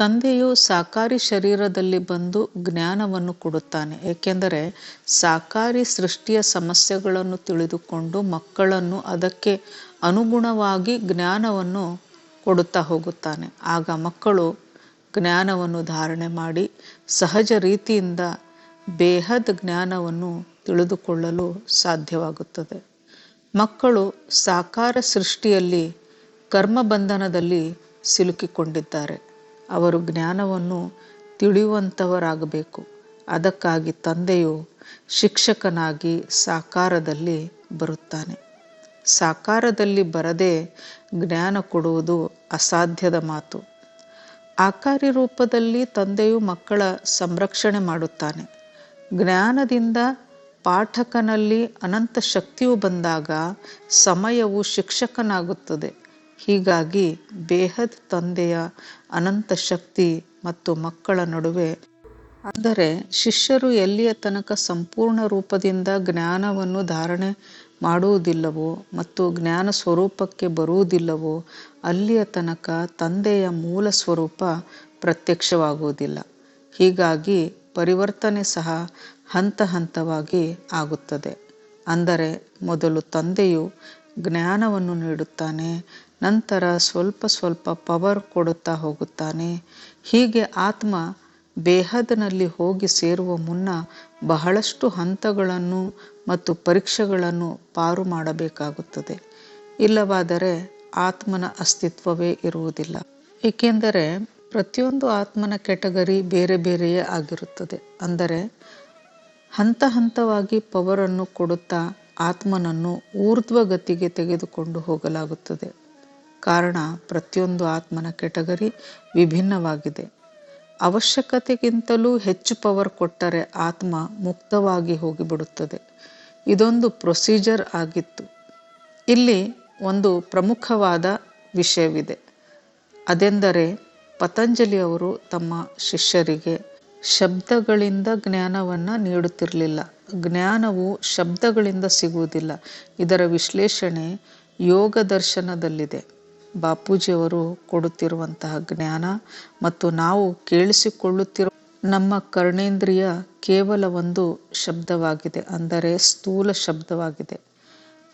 ತಂದೆಯು ಸಾಕಾರಿ ಶರೀರದಲ್ಲಿ ಬಂದು ಜ್ಞಾನವನ್ನು ಕೊಡುತ್ತಾನೆ. ಏಕೆಂದರೆ ಸಾಕಾರಿ ಸೃಷ್ಟಿಯ ಸಮಸ್ಯೆಗಳನ್ನು ತಿಳಿದುಕೊಂಡು ಮಕ್ಕಳನ್ನು ಅದಕ್ಕೆ ಅನುಗುಣವಾಗಿ ಜ್ಞಾನವನ್ನು ಕೊಡುತ್ತಾ ಹೋಗುತ್ತಾನೆ. ಆಗ ಮಕ್ಕಳು ಜ್ಞಾನವನ್ನು ಧಾರಣೆ ಮಾಡಿ ಸಹಜ ರೀತಿಯಿಂದ ಬೇಹದ್ ಜ್ಞಾನವನ್ನು ತಿಳಿದುಕೊಳ್ಳಲು ಸಾಧ್ಯವಾಗುತ್ತದೆ. ಮಕ್ಕಳು ಸಾಕಾರ ಸೃಷ್ಟಿಯಲ್ಲಿ ಕರ್ಮಬಂಧನದಲ್ಲಿ ಸಿಲುಕಿಕೊಂಡಿದ್ದಾರೆ. ಅವರು ಜ್ಞಾನವನ್ನು ತಿಳಿಯುವಂಥವರಾಗಬೇಕು. ಅದಕ್ಕಾಗಿ ತಂದೆಯು ಶಿಕ್ಷಕನಾಗಿ ಸಾಕಾರದಲ್ಲಿ ಬರುತ್ತಾನೆ. ಸಾಕಾರದಲ್ಲಿ ಬರದೆ ಜ್ಞಾನ ಕೊಡುವುದು ಅಸಾಧ್ಯದ ಮಾತು. ಆಕಾರಿ ರೂಪದಲ್ಲಿ ತಂದೆಯು ಮಕ್ಕಳ ಸಂರಕ್ಷಣೆ ಮಾಡುತ್ತಾನೆ. ಜ್ಞಾನದಿಂದ ಪಾಠಕನಲ್ಲಿ ಅನಂತ ಶಕ್ತಿಯು ಬಂದಾಗ ಸಮಯವು ಶಿಕ್ಷಕನಾಗುತ್ತದೆ. ಹೀಗಾಗಿ ಬೇಹದ್ ತಂದೆಯ ಅನಂತ ಶಕ್ತಿ ಮತ್ತು ಮಕ್ಕಳ ನಡುವೆ, ಅಂದರೆ ಶಿಷ್ಯರು ಎಲ್ಲಿಯ ತನಕ ಸಂಪೂರ್ಣ ರೂಪದಿಂದ ಜ್ಞಾನವನ್ನು ಧಾರಣೆ ಮಾಡುವುದಿಲ್ಲವೋ ಮತ್ತು ಜ್ಞಾನ ಸ್ವರೂಪಕ್ಕೆ ಬರುವುದಿಲ್ಲವೋ ಅಲ್ಲಿಯ ತನಕ ತಂದೆಯ ಮೂಲ ಸ್ವರೂಪ ಪ್ರತ್ಯಕ್ಷವಾಗುವುದಿಲ್ಲ. ಹೀಗಾಗಿ ಪರಿವರ್ತನೆ ಸಹ ಹಂತ ಹಂತವಾಗಿ ಆಗುತ್ತದೆ. ಅಂದರೆ ಮೊದಲು ತಂದೆಯು ಜ್ಞಾನವನ್ನು ನೀಡುತ್ತಾನೆ, ನಂತರ ಸ್ವಲ್ಪ ಸ್ವಲ್ಪ ಪವರ್ ಕೊಡುತ್ತಾ ಹೋಗುತ್ತಾನೆ. ಹೀಗೆ ಆತ್ಮ ಬೇಹದ್ನಲ್ಲಿ ಹೋಗಿ ಸೇರುವ ಮುನ್ನ ಬಹಳಷ್ಟು ಹಂತಗಳನ್ನು ಮತ್ತು ಪರೀಕ್ಷೆಗಳನ್ನು ಪಾರು ಮಾಡಬೇಕಾಗುತ್ತದೆ. ಇಲ್ಲವಾದರೆ ಆತ್ಮನ ಅಸ್ತಿತ್ವವೇ ಇರುವುದಿಲ್ಲ. ಏಕೆಂದರೆ ಪ್ರತಿಯೊಂದು ಆತ್ಮನ ಕೆಟಗರಿ ಬೇರೆ ಬೇರೆಯೇ ಆಗಿರುತ್ತದೆ. ಅಂದರೆ ಹಂತ ಹಂತವಾಗಿ ಪವರನ್ನು ಕೊಡುತ್ತಾ ಆತ್ಮನನ್ನು ಊರ್ಧ್ವಗತಿಗೆ ತೆಗೆದುಕೊಂಡು ಹೋಗಲಾಗುತ್ತದೆ. ಕಾರಣ ಪ್ರತಿಯೊಂದು ಆತ್ಮನ ಕೆಟಗರಿ ವಿಭಿನ್ನವಾಗಿದೆ. ಅವಶ್ಯಕತೆಗಿಂತಲೂ ಹೆಚ್ಚು ಪವರ್ ಕೊಟ್ಟರೆ ಆತ್ಮ ಮುಕ್ತವಾಗಿ ಹೋಗಿಬಿಡುತ್ತದೆ. ಇದೊಂದು ಪ್ರೊಸೀಜರ್ ಆಗಿತ್ತು. ಇಲ್ಲಿ ಒಂದು ಪ್ರಮುಖವಾದ ವಿಷಯವಿದೆ. ಅದೆಂದರೆ ಪತಂಜಲಿ ಅವರು ತಮ್ಮ ಶಿಷ್ಯರಿಗೆ ಶಬ್ದಗಳಿಂದ ಜ್ಞಾನವನ್ನು ನೀಡುತ್ತಿರಲಿಲ್ಲ. ಜ್ಞಾನವು ಶಬ್ದಗಳಿಂದ ಸಿಗುವುದಿಲ್ಲ. ಇದರ ವಿಶ್ಲೇಷಣೆ ಯೋಗ ದರ್ಶನದಲ್ಲಿದೆ. ಬಾಪೂಜಿಯವರು ಕೊಡುತ್ತಿರುವಂತಹ ಜ್ಞಾನ ಮತ್ತು ನಾವು ಕೇಳಿಸಿಕೊಳ್ಳುತ್ತಿರುವ ನಮ್ಮ ಕರ್ಣೇಂದ್ರಿಯ ಕೇವಲ ಒಂದು ಶಬ್ದವಾಗಿದೆ. ಅಂದರೆ ಸ್ಥೂಲ ಶಬ್ದವಾಗಿದೆ,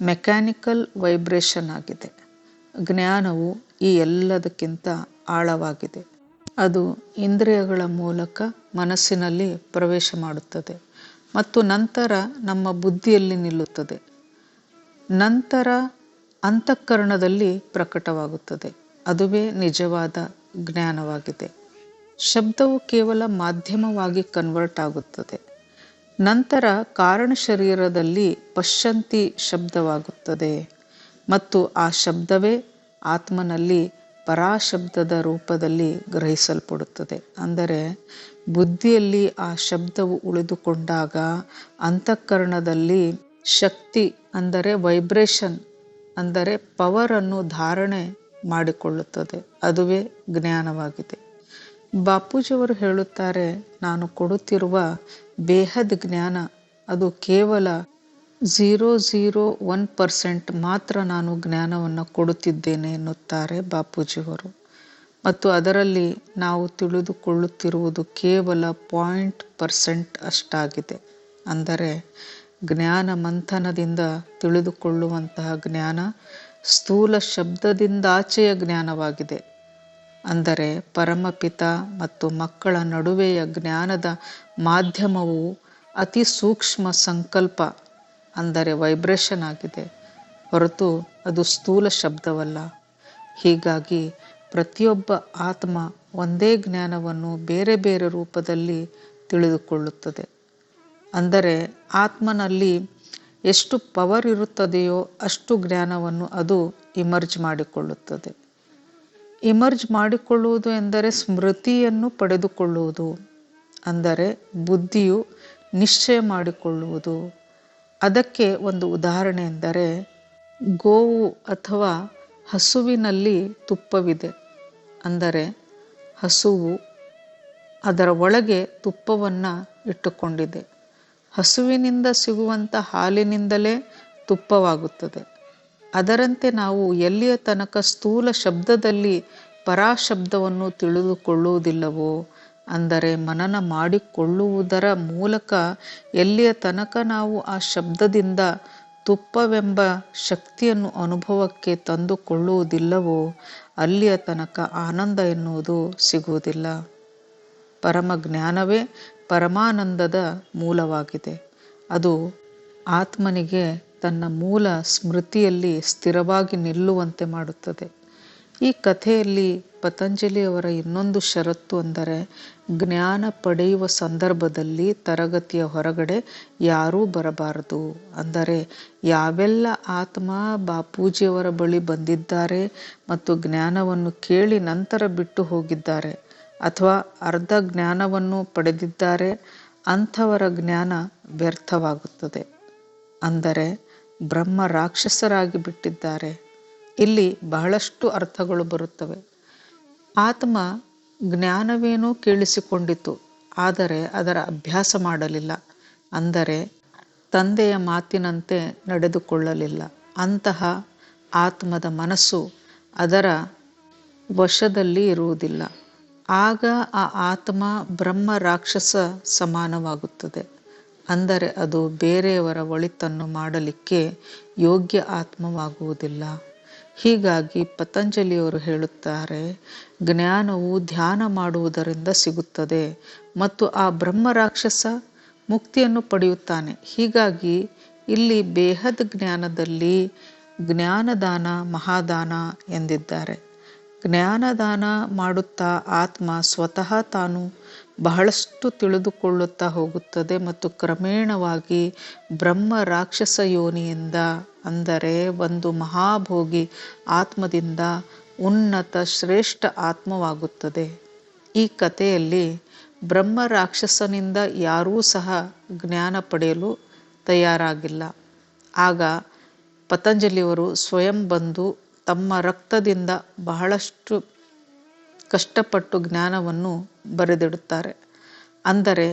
ಮೆಕ್ಯಾನಿಕಲ್ ವೈಬ್ರೇಷನ್ ಆಗಿದೆ. ಜ್ಞಾನವು ಈ ಎಲ್ಲದಕ್ಕಿಂತ ಆಳವಾಗಿದೆ. ಅದು ಇಂದ್ರಿಯಗಳ ಮೂಲಕ ಮನಸ್ಸಿನಲ್ಲಿ ಪ್ರವೇಶ ಮಾಡುತ್ತದೆ ಮತ್ತು ನಂತರ ನಮ್ಮ ಬುದ್ಧಿಯಲ್ಲಿ ನಿಲ್ಲುತ್ತದೆ. ನಂತರ ಅಂತಃಕರಣದಲ್ಲಿ ಪ್ರಕಟವಾಗುತ್ತದೆ. ಅದುವೇ ನಿಜವಾದ ಜ್ಞಾನವಾಗಿದೆ. ಶಬ್ದವು ಕೇವಲ ಮಾಧ್ಯಮವಾಗಿ ಕನ್ವರ್ಟ್ ಆಗುತ್ತದೆ. ನಂತರ ಕಾರಣ ಶರೀರದಲ್ಲಿ ಪಶ್ಯಂತಿ ಶಬ್ದವಾಗುತ್ತದೆ ಮತ್ತು ಆ ಶಬ್ದವೇ ಆತ್ಮನಲ್ಲಿ ಪರಾಶಬ್ದದ ರೂಪದಲ್ಲಿ ಗ್ರಹಿಸಲ್ಪಡುತ್ತದೆ. ಅಂದರೆ ಬುದ್ಧಿಯಲ್ಲಿ ಆ ಶಬ್ದವು ಉಳಿದುಕೊಂಡಾಗ ಅಂತಃಕರಣದಲ್ಲಿ ಶಕ್ತಿ ಅಂದರೆ ವೈಬ್ರೇಷನ್ ಅಂದರೆ ಪವರನ್ನು ಧಾರಣೆ ಮಾಡಿಕೊಳ್ಳುತ್ತದೆ. ಅದುವೇ ಜ್ಞಾನವಾಗಿದೆ. ಬಾಪೂಜಿಯವರು ಹೇಳುತ್ತಾರೆ, ನಾನು ಕೊಡುತ್ತಿರುವ ಬೇಹದ್ ಜ್ಞಾನ ಅದು ಕೇವಲ 0.01% ಮಾತ್ರ ನಾನು ಜ್ಞಾನವನ್ನು ಕೊಡುತ್ತಿದ್ದೇನೆ ಎನ್ನುತ್ತಾರೆ ಬಾಪೂಜಿಯವರು. ಮತ್ತು ಅದರಲ್ಲಿ ನಾವು ತಿಳಿದುಕೊಳ್ಳುತ್ತಿರುವುದು ಕೇವಲ 0.% ಅಷ್ಟಾಗಿದೆ. ಅಂದರೆ ಜ್ಞಾನ ಮಂಥನದಿಂದ ತಿಳಿದುಕೊಳ್ಳುವಂತಹ ಜ್ಞಾನ ಸ್ಥೂಲ ಶಬ್ದದಿಂದಾಚೆಯ ಜ್ಞಾನವಾಗಿದೆ. ಅಂದರೆ ಪರಮಪಿತ ಮತ್ತು ಮಕ್ಕಳ ನಡುವೆಯ ಜ್ಞಾನದ ಮಾಧ್ಯಮವು ಅತಿ ಸೂಕ್ಷ್ಮ ಸಂಕಲ್ಪ ಅಂದರೆ ವೈಬ್ರೇಷನ್ ಆಗಿದೆ, ಹೊರತು ಅದು ಸ್ಥೂಲ ಶಬ್ದವಲ್ಲ. ಹೀಗಾಗಿ ಪ್ರತಿಯೊಬ್ಬ ಆತ್ಮ ಒಂದೇ ಜ್ಞಾನವನ್ನು ಬೇರೆ ಬೇರೆ ರೂಪದಲ್ಲಿ ತಿಳಿದುಕೊಳ್ಳುತ್ತದೆ. ಅಂದರೆ ಆತ್ಮನಲ್ಲಿ ಎಷ್ಟು ಪವರ್ ಇರುತ್ತದೆಯೋ ಅಷ್ಟು ಜ್ಞಾನವನ್ನು ಅದು ಇಮರ್ಜ್ ಮಾಡಿಕೊಳ್ಳುತ್ತದೆ. ಇಮರ್ಜ್ ಮಾಡಿಕೊಳ್ಳುವುದು ಎಂದರೆ ಸ್ಮೃತಿಯನ್ನು ಪಡೆದುಕೊಳ್ಳುವುದು, ಅಂದರೆ ಬುದ್ಧಿಯು ನಿಶ್ಚಯ ಮಾಡಿಕೊಳ್ಳುವುದು. ಅದಕ್ಕೆ ಒಂದು ಉದಾಹರಣೆ ಎಂದರೆ, ಗೋವು ಅಥವಾ ಹಸುವಿನಲ್ಲಿ ತುಪ್ಪವಿದೆ. ಅಂದರೆ ಹಸುವು ಅದರ ಒಳಗೆ ತುಪ್ಪವನ್ನು ಇಟ್ಟುಕೊಂಡಿದೆ. ಹಸುವಿನಿಂದ ಸಿಗುವಂಥ ಹಾಲಿನಿಂದಲೇ ತುಪ್ಪವಾಗುತ್ತದೆ. ಅದರಂತೆ ನಾವು ಎಲ್ಲಿಯ ತನಕ ಸ್ಥೂಲ ಶಬ್ದದಲ್ಲಿ ಪರಾಶಬ್ದವನ್ನು ತಿಳಿದುಕೊಳ್ಳುವುದಿಲ್ಲವೋ, ಅಂದರೆ ಮನನ ಮಾಡಿಕೊಳ್ಳುವುದರ ಮೂಲಕ ಎಲ್ಲಿಯ ತನಕ ನಾವು ಆ ಶಬ್ದದಿಂದ ತುಪ್ಪವೆಂಬ ಶಕ್ತಿಯನ್ನು ಅನುಭವಕ್ಕೆ ತಂದುಕೊಳ್ಳುವುದಿಲ್ಲವೋ, ಅಲ್ಲಿಯ ತನಕ ಆನಂದ ಎನ್ನುವುದು ಸಿಗುವುದಿಲ್ಲ. ಪರಮ ಜ್ಞಾನವೇ ಪರಮಾನಂದದ ಮೂಲವಾಗಿದೆ. ಅದು ಆತ್ಮನಿಗೆ ತನ್ನ ಮೂಲ ಸ್ಮೃತಿಯಲ್ಲಿ ಸ್ಥಿರವಾಗಿ ನಿಲ್ಲುವಂತೆ ಮಾಡುತ್ತದೆ. ಈ ಕಥೆಯಲ್ಲಿ ಪತಂಜಲಿಯವರ ಇನ್ನೊಂದು ಷರತ್ತು ಅಂದರೆ, ಜ್ಞಾನ ಪಡೆಯುವ ಸಂದರ್ಭದಲ್ಲಿ ತರಗತಿಯ ಹೊರಗಡೆ ಯಾರೂ ಬರಬಾರದು. ಅಂದರೆ ಯಾವೆಲ್ಲ ಆತ್ಮ ಬಾಪೂಜಿಯವರ ಬಳಿ ಬಂದಿದ್ದಾರೆ ಮತ್ತು ಜ್ಞಾನವನ್ನು ಕೇಳಿ ನಂತರ ಬಿಟ್ಟು ಹೋಗಿದ್ದಾರೆ ಅಥವಾ ಅರ್ಧ ಜ್ಞಾನವನ್ನು ಪಡೆದಿದ್ದಾರೆ, ಅಂಥವರ ಜ್ಞಾನ ವ್ಯರ್ಥವಾಗುತ್ತದೆ. ಅಂದರೆ ಬ್ರಹ್ಮ ರಾಕ್ಷಸರಾಗಿ ಬಿಟ್ಟಿದ್ದಾರೆ. ಇಲ್ಲಿ ಬಹಳಷ್ಟು ಅರ್ಥಗಳು ಬರುತ್ತವೆ. ಆತ್ಮ ಜ್ಞಾನವೇನೋ ಕೇಳಿಸಿಕೊಂಡಿತು, ಆದರೆ ಅದರ ಅಭ್ಯಾಸ ಮಾಡಲಿಲ್ಲ. ಅಂದರೆ ತಂದೆಯ ಮಾತಿನಂತೆ ನಡೆದುಕೊಳ್ಳಲಿಲ್ಲ. ಅಂತಹ ಆತ್ಮದ ಮನಸ್ಸು ಅದರ ವಶದಲ್ಲಿ ಇರುವುದಿಲ್ಲ. ಆಗ ಆ ಆತ್ಮ ಬ್ರಹ್ಮ ರಾಕ್ಷಸ ಸಮಾನವಾಗುತ್ತದೆ. ಅಂದರೆ ಅದು ಬೇರೆಯವರ ಒಳಿತನ್ನು ಮಾಡಲಿಕ್ಕೆ ಯೋಗ್ಯ ಆತ್ಮವಾಗುವುದಿಲ್ಲ. ಹೀಗಾಗಿ ಪತಂಜಲಿಯವರು ಹೇಳುತ್ತಾರೆ, ಜ್ಞಾನವು ಧ್ಯಾನ ಮಾಡುವುದರಿಂದ ಸಿಗುತ್ತದೆ ಮತ್ತು ಆ ಬ್ರಹ್ಮ ರಾಕ್ಷಸ ಮುಕ್ತಿಯನ್ನು ಪಡೆಯುತ್ತಾನೆ. ಹೀಗಾಗಿ ಇಲ್ಲಿ ಬೇಹದ್ ಜ್ಞಾನದಲ್ಲಿ ಜ್ಞಾನದಾನ ಮಹಾದಾನ ಎಂದಿದ್ದಾರೆ. ಜ್ಞಾನದಾನ ಮಾಡುತ್ತಾ ಆತ್ಮ ಸ್ವತಃ ತಾನು ಬಹಳಷ್ಟು ತಿಳಿದುಕೊಳ್ಳುತ್ತಾ ಹೋಗುತ್ತದೆ ಮತ್ತು ಕ್ರಮೇಣವಾಗಿ ಬ್ರಹ್ಮ ರಾಕ್ಷಸ ಯೋನಿಯಿಂದ, ಅಂದರೆ ಒಂದು ಮಹಾಭೋಗಿ ಆತ್ಮದಿಂದ ಉನ್ನತ ಶ್ರೇಷ್ಠ ಆತ್ಮವಾಗುತ್ತದೆ. ಈ ಕಥೆಯಲ್ಲಿ ಬ್ರಹ್ಮ ರಾಕ್ಷಸನಿಂದ ಯಾರೂ ಸಹ ಜ್ಞಾನ ಪಡೆಯಲು ತಯಾರಾಗಿಲ್ಲ. ಆಗ ಪತಂಜಲಿಯವರು ಸ್ವಯಂ ಬಂದು ತಮ್ಮ ರಕ್ತದಿಂದ ಬಹಳಷ್ಟು ಕಷ್ಟಪಟ್ಟು ಜ್ಞಾನವನ್ನು ಬರೆದಿಡುತ್ತಾರೆ. ಅಂದರೆ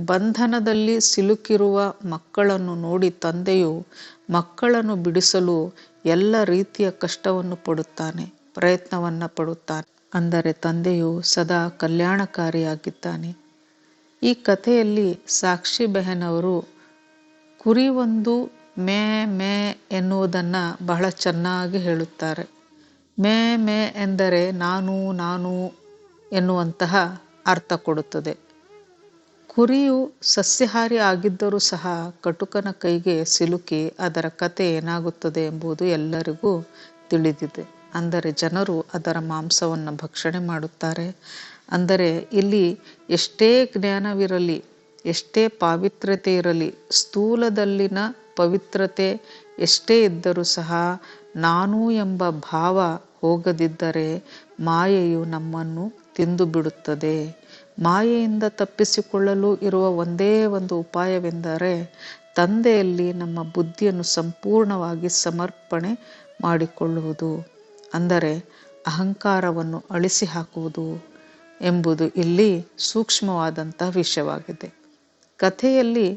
ಬಂಧನದಲ್ಲಿ ಸಿಲುಕಿರುವ ಮಕ್ಕಳನ್ನು ನೋಡಿ ತಂದೆಯು ಮಕ್ಕಳನ್ನು ಬಿಡಿಸಲು ಎಲ್ಲ ರೀತಿಯ ಕಷ್ಟವನ್ನು ಪಡುತ್ತಾನೆ, ಪ್ರಯತ್ನವನ್ನು ಪಡುತ್ತಾನೆ. ಅಂದರೆ ತಂದೆಯು ಸದಾ ಕಲ್ಯಾಣಕಾರಿಯಾಗಿದ್ದಾನೆ. ಈ ಕಥೆಯಲ್ಲಿ ಸಾಕ್ಷಿ ಬೆಹನ್ ಅವರು ಕುರಿಯೊಂದು ಮೇ ಮೇ ಎನ್ನುವುದನ್ನು ಬಹಳ ಚೆನ್ನಾಗಿ ಹೇಳುತ್ತಾರೆ. ಮೇ ಮೇ ಎಂದರೆ ನಾನು ನಾನು ಎನ್ನುವಂತಹ ಅರ್ಥ ಕೊಡುತ್ತದೆ. ಕುರಿಯು ಸಸ್ಯಾಹಾರಿ ಆಗಿದ್ದರೂ ಸಹ ಕಟುಕನ ಕೈಗೆ ಸಿಲುಕಿ ಅದರ ಕತೆ ಏನಾಗುತ್ತದೆ ಎಂಬುದು ಎಲ್ಲರಿಗೂ ತಿಳಿದಿದೆ. ಅಂದರೆ ಜನರು ಅದರ ಮಾಂಸವನ್ನು ಭಕ್ಷಣೆ ಮಾಡುತ್ತಾರೆ. ಅಂದರೆ ಇಲ್ಲಿ ಎಷ್ಟೇ ಜ್ಞಾನವಿರಲಿ, ಎಷ್ಟೇ ಪಾವಿತ್ರ್ಯತೆ ಇರಲಿ, ಸ್ಥೂಲದಲ್ಲಿನ ಪವಿತ್ರತೆ ಎಷ್ಟೇ ಇದ್ದರೂ ಸಹ ನಾನು ಎಂಬ ಭಾವ ಹೋಗದಿದ್ದರೆ ಮಾಯೆಯು ನಮ್ಮನ್ನು ತಿಂದು ಬಿಡುತ್ತದೆ. ಮಾಯೆಯಿಂದ ತಪ್ಪಿಸಿಕೊಳ್ಳಲು ಇರುವ ಒಂದೇ ಒಂದು ಉಪಾಯವೆಂದರೆ ತಂದೆಯಲ್ಲಿ ನಮ್ಮ ಬುದ್ಧಿಯನ್ನು ಸಂಪೂರ್ಣವಾಗಿ ಸಮರ್ಪಣೆ ಮಾಡಿಕೊಳ್ಳುವುದು. ಅಂದರೆ ಅಹಂಕಾರವನ್ನು ಅಳಿಸಿ ಹಾಕುವುದು ಎಂಬುದು ಇಲ್ಲಿ ಸೂಕ್ಷ್ಮವಾದಂತಹ ವಿಷಯವಾಗಿದೆ. ಕಥೆಯಲ್ಲಿ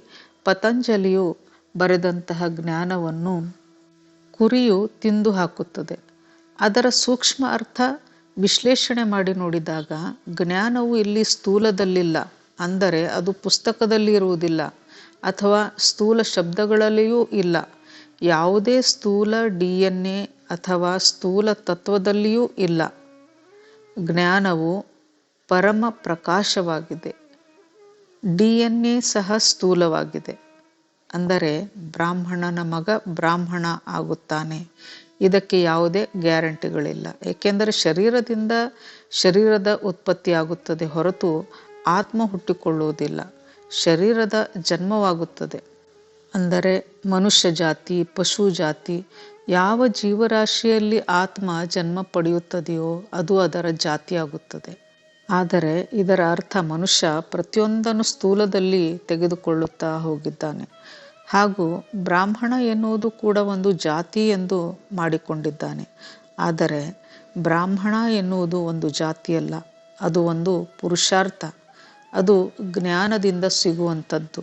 ಪತಂಜಲಿಯು ಬರೆದಂತಹ ಜ್ಞಾನವನ್ನು ಕುರಿಯು ತಿಂದು ಹಾಕುತ್ತದೆ. ಅದರ ಸೂಕ್ಷ್ಮ ಅರ್ಥ ವಿಶ್ಲೇಷಣೆ ಮಾಡಿ ನೋಡಿದಾಗ ಜ್ಞಾನವು ಇಲ್ಲಿ ಸ್ಥೂಲದಲ್ಲಿಲ್ಲ, ಅಂದರೆ ಅದು ಪುಸ್ತಕದಲ್ಲಿ ಇರುವುದಿಲ್ಲ ಅಥವಾ ಸ್ಥೂಲ ಶಬ್ದಗಳಲ್ಲಿಯೂ ಇಲ್ಲ. ಯಾವುದೇ ಸ್ಥೂಲ DNA ಅಥವಾ ಸ್ಥೂಲ ತತ್ವದಲ್ಲಿಯೂ ಇಲ್ಲ. ಜ್ಞಾನವು ಪರಮ ಪ್ರಕಾಶವಾಗಿದೆ. DNA ಸಹ ಸ್ಥೂಲವಾಗಿದೆ. ಅಂದರೆ ಬ್ರಾಹ್ಮಣನ ಮಗ ಬ್ರಾಹ್ಮಣ ಆಗುತ್ತಾನೆ. ಇದಕ್ಕೆ ಯಾವುದೇ ಗ್ಯಾರಂಟಿಗಳಿಲ್ಲ. ಏಕೆಂದರೆ ಶರೀರದ ಉತ್ಪತ್ತಿಯಾಗುತ್ತದೆ ಹೊರತು ಆತ್ಮ ಹುಟ್ಟಿಕೊಳ್ಳುವುದಿಲ್ಲ. ಶರೀರದ ಜನ್ಮವಾಗುತ್ತದೆ. ಅಂದರೆ ಮನುಷ್ಯ ಜಾತಿ, ಪಶು ಜಾತಿ, ಯಾವ ಜೀವರಾಶಿಯಲ್ಲಿ ಆತ್ಮ ಜನ್ಮ ಪಡೆಯುತ್ತದೆಯೋ ಅದು ಅದರ ಜಾತಿಯಾಗುತ್ತದೆ. ಆದರೆ ಇದರ ಅರ್ಥ ಮನುಷ್ಯ ಪ್ರತಿಯೊಂದನ್ನು ಸ್ಥೂಲದಲ್ಲಿ ತೆಗೆದುಕೊಳ್ಳುತ್ತಾ ಹೋಗಿದ್ದಾನೆ. ಹಾಗೂ ಬ್ರಾಹ್ಮಣ ಎನ್ನುವುದು ಕೂಡ ಒಂದು ಜಾತಿ ಎಂದು ಮಾಡಿಕೊಂಡಿದ್ದಾನೆ. ಆದರೆ ಬ್ರಾಹ್ಮಣ ಎನ್ನುವುದು ಒಂದು ಜಾತಿಯಲ್ಲ, ಅದು ಒಂದು ಪುರುಷಾರ್ಥ. ಅದು ಜ್ಞಾನದಿಂದ ಸಿಗುವಂಥದ್ದು.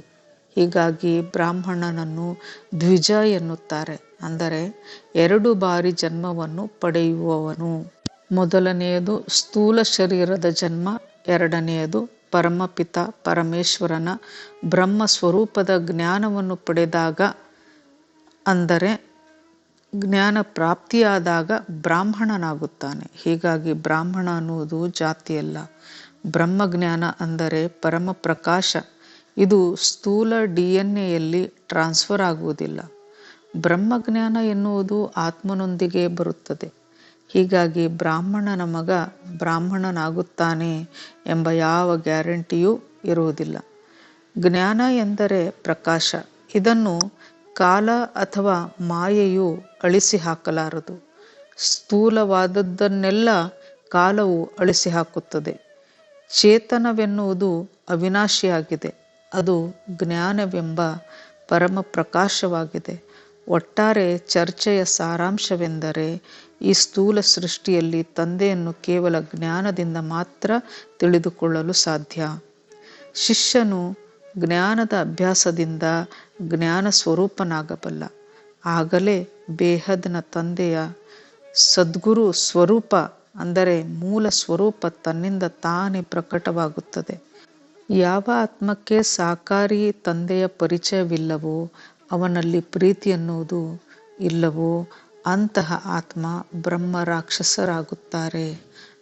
ಹೀಗಾಗಿ ಬ್ರಾಹ್ಮಣನನ್ನು ದ್ವಿಜ ಎನ್ನುತ್ತಾರೆ. ಅಂದರೆ 2 ಬಾರಿ ಜನ್ಮವನ್ನು ಪಡೆಯುವವನು. ಮೊದಲನೆಯದು ಸ್ಥೂಲ ಶರೀರದ ಜನ್ಮ, ಎರಡನೆಯದು ಪರಮಪಿತ ಪರಮೇಶ್ವರನ ಬ್ರಹ್ಮ ಸ್ವರೂಪದ ಜ್ಞಾನವನ್ನು ಪಡೆದಾಗ, ಅಂದರೆ ಜ್ಞಾನ ಪ್ರಾಪ್ತಿಯಾದಾಗ ಬ್ರಾಹ್ಮಣನಾಗುತ್ತಾನೆ. ಹೀಗಾಗಿ ಬ್ರಾಹ್ಮಣ ಅನ್ನುವುದು ಜಾತಿಯಲ್ಲ. ಬ್ರಹ್ಮಜ್ಞಾನ ಅಂದರೆ ಪರಮ ಪ್ರಕಾಶ. ಇದು ಸ್ಥೂಲ DNA ಟ್ರಾನ್ಸ್ಫರ್ ಆಗುವುದಿಲ್ಲ. ಬ್ರಹ್ಮಜ್ಞಾನ ಎನ್ನುವುದು ಆತ್ಮನೊಂದಿಗೆ ಬರುತ್ತದೆ. ಹೀಗಾಗಿ ಬ್ರಾಹ್ಮಣನ ಮಗ ಬ್ರಾಹ್ಮಣನಾಗುತ್ತಾನೆ ಎಂಬ ಯಾವ ಗ್ಯಾರಂಟಿಯೂ ಇರುವುದಿಲ್ಲ. ಜ್ಞಾನ ಎಂದರೆ ಪ್ರಕಾಶ. ಇದನ್ನು ಕಾಲ ಅಥವಾ ಮಾಯೆಯು ಅಳಿಸಿ ಹಾಕಲಾರದು. ಸ್ಥೂಲವಾದದ್ದನ್ನೆಲ್ಲ ಕಾಲವು ಅಳಿಸಿ ಹಾಕುತ್ತದೆ. ಚೇತನವೆನ್ನುವುದು ಅವಿನಾಶಿಯಾಗಿದೆ. ಅದು ಜ್ಞಾನವೆಂಬ ಪರಮ ಪ್ರಕಾಶವಾಗಿದೆ. ಒಟ್ಟಾರೆ ಚರ್ಚೆಯ ಸಾರಾಂಶವೆಂದರೆ, ಈ ಸ್ಥೂಲ ಸೃಷ್ಟಿಯಲ್ಲಿ ತಂದೆಯನ್ನು ಕೇವಲ ಜ್ಞಾನದಿಂದ ಮಾತ್ರ ತಿಳಿದುಕೊಳ್ಳಲು ಸಾಧ್ಯ. ಶಿಷ್ಯನು ಜ್ಞಾನದ ಅಭ್ಯಾಸದಿಂದ ಜ್ಞಾನ ಸ್ವರೂಪನಾಗಬಲ್ಲ. ಆಗಲೇ ಬೇಹದ್ನ ತಂದೆಯ ಸದ್ಗುರು ಸ್ವರೂಪ, ಅಂದರೆ ಮೂಲ ಸ್ವರೂಪ ತನ್ನಿಂದ ತಾನೇ ಪ್ರಕಟವಾಗುತ್ತದೆ. ಯಾವ ಆತ್ಮಕ್ಕೆ ಸಾಕಾರಿ ತಂದೆಯ ಪರಿಚಯವಿಲ್ಲವೋ, ಅವನಲ್ಲಿ ಪ್ರೀತಿ ಎನ್ನುವುದು ಇಲ್ಲವೋ, ಅಂತಹ ಆತ್ಮ ಬ್ರಹ್ಮ ರಾಕ್ಷಸರಾಗುತ್ತಾರೆ.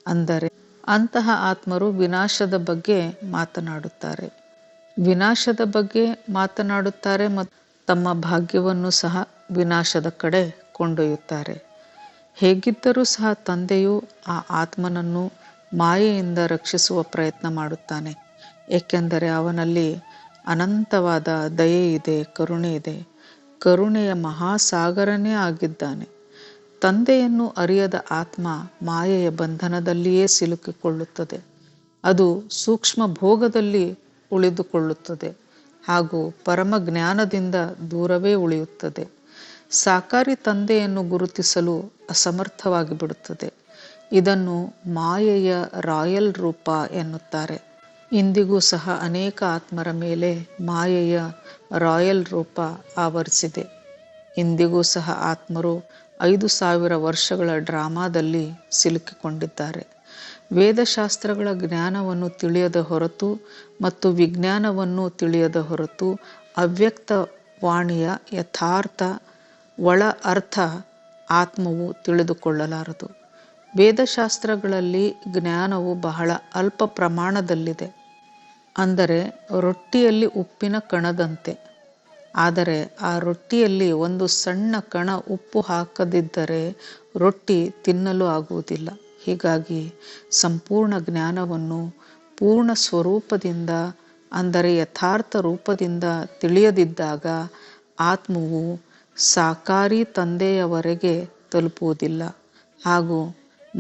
ಅಂದರೆ ಅಂತಹ ಆತ್ಮರು ವಿನಾಶದ ಬಗ್ಗೆ ಮಾತನಾಡುತ್ತಾರೆ. ಮತ್ತು ತಮ್ಮ ಭಾಗ್ಯವನ್ನು ಸಹ ವಿನಾಶದ ಕಡೆ ಕೊಂಡೊಯ್ಯುತ್ತಾರೆ. ಹೇಗಿದ್ದರೂ ಸಹ ತಂದೆಯು ಆ ಆತ್ಮನನ್ನು ಮಾಯೆಯಿಂದ ರಕ್ಷಿಸುವ ಪ್ರಯತ್ನ ಮಾಡುತ್ತಾನೆ. ಏಕೆಂದರೆ ಅವನಲ್ಲಿ ಅನಂತವಾದ ದಯೆ ಇದೆ, ಕರುಣೆ ಇದೆ. ಕರುಣೆಯ ಮಹಾಸಾಗರನೇ ಆಗಿದ್ದಾನೆ. ತಂದೆಯನ್ನು ಅರಿಯದ ಆತ್ಮ ಮಾಯೆಯ ಬಂಧನದಲ್ಲಿಯೇ ಸಿಲುಕಿಕೊಳ್ಳುತ್ತದೆ. ಅದು ಸೂಕ್ಷ್ಮ ಭೋಗದಲ್ಲಿ ಉಳಿದುಕೊಳ್ಳುತ್ತದೆ ಹಾಗೂ ಪರಮ ಜ್ಞಾನದಿಂದ ದೂರವೇ ಉಳಿಯುತ್ತದೆ. ಸಾಕಾರಿ ತಂದೆಯನ್ನು ಗುರುತಿಸಲು ಅಸಮರ್ಥವಾಗಿ ಬಿಡುತ್ತದೆ. ಇದನ್ನು ಮಾಯೆಯ ರಾಯಲ್ ರೂಪ ಎನ್ನುತ್ತಾರೆ. ಇಂದಿಗೂ ಸಹ ಅನೇಕ ಆತ್ಮರ ಮೇಲೆ ಮಾಯೆಯ ರಾಯಲ್ ರೂಪ ಆವರಿಸಿದೆ. ಇಂದಿಗೂ ಸಹ ಆತ್ಮರು 5000 ವರ್ಷಗಳ ಡ್ರಾಮಾದಲ್ಲಿ ಸಿಲುಕಿಕೊಂಡಿದ್ದಾರೆ. ವೇದಶಾಸ್ತ್ರಗಳ ಜ್ಞಾನವನ್ನು ತಿಳಿಯದ ಹೊರತು ಮತ್ತು ವಿಜ್ಞಾನವನ್ನು ತಿಳಿಯದ ಹೊರತು ಅವ್ಯಕ್ತ ವಾಣಿಯ ಯಥಾರ್ಥ ಒಳ ಅರ್ಥ ಆತ್ಮವು ತಿಳಿದುಕೊಳ್ಳಲಾರದು. ವೇದಶಾಸ್ತ್ರಗಳಲ್ಲಿ ಜ್ಞಾನವು ಬಹಳ ಅಲ್ಪ ಪ್ರಮಾಣದಲ್ಲಿದೆ. ಅಂದರೆ ರೊಟ್ಟಿಯಲ್ಲಿ ಉಪ್ಪಿನ ಕಣದಂತೆ. ಆದರೆ ಆ ರೊಟ್ಟಿಯಲ್ಲಿ ಒಂದು ಸಣ್ಣ ಕಣ ಉಪ್ಪು ಹಾಕದಿದ್ದರೆ ರೊಟ್ಟಿ ತಿನ್ನಲು ಆಗುವುದಿಲ್ಲ. ಹೀಗಾಗಿ ಸಂಪೂರ್ಣ ಜ್ಞಾನವನ್ನು ಪೂರ್ಣ ಸ್ವರೂಪದಿಂದ, ಅಂದರೆ ಯಥಾರ್ಥ ರೂಪದಿಂದ ತಿಳಿಯದಿದ್ದಾಗ ಆತ್ಮವು ಸಾಕಾರಿ ತಂದೆಯವರೆಗೆ ತಲುಪುವುದಿಲ್ಲ ಹಾಗೂ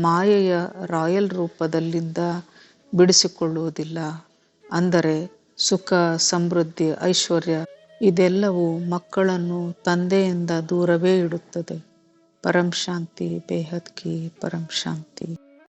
ಮಾಯೆಯ ರಾಯಲ್ ರೂಪದಲ್ಲಿಂದ ಬಿಡಿಸಿಕೊಳ್ಳುವುದಿಲ್ಲ. ಅಂದರೆ ಸುಖ, ಸಮೃದ್ಧಿ, ಐಶ್ವರ್ಯ ಇದೆಲ್ಲವೂ ಮಕ್ಕಳನ್ನು ತಂದೆಯಿಂದ ದೂರವೇ ಇಡುತ್ತದೆ. ಪರಂ ಶಾಂತಿ, ಬೇಹದ್ ಕಿ ಪರಂ ಶಾಂತಿ.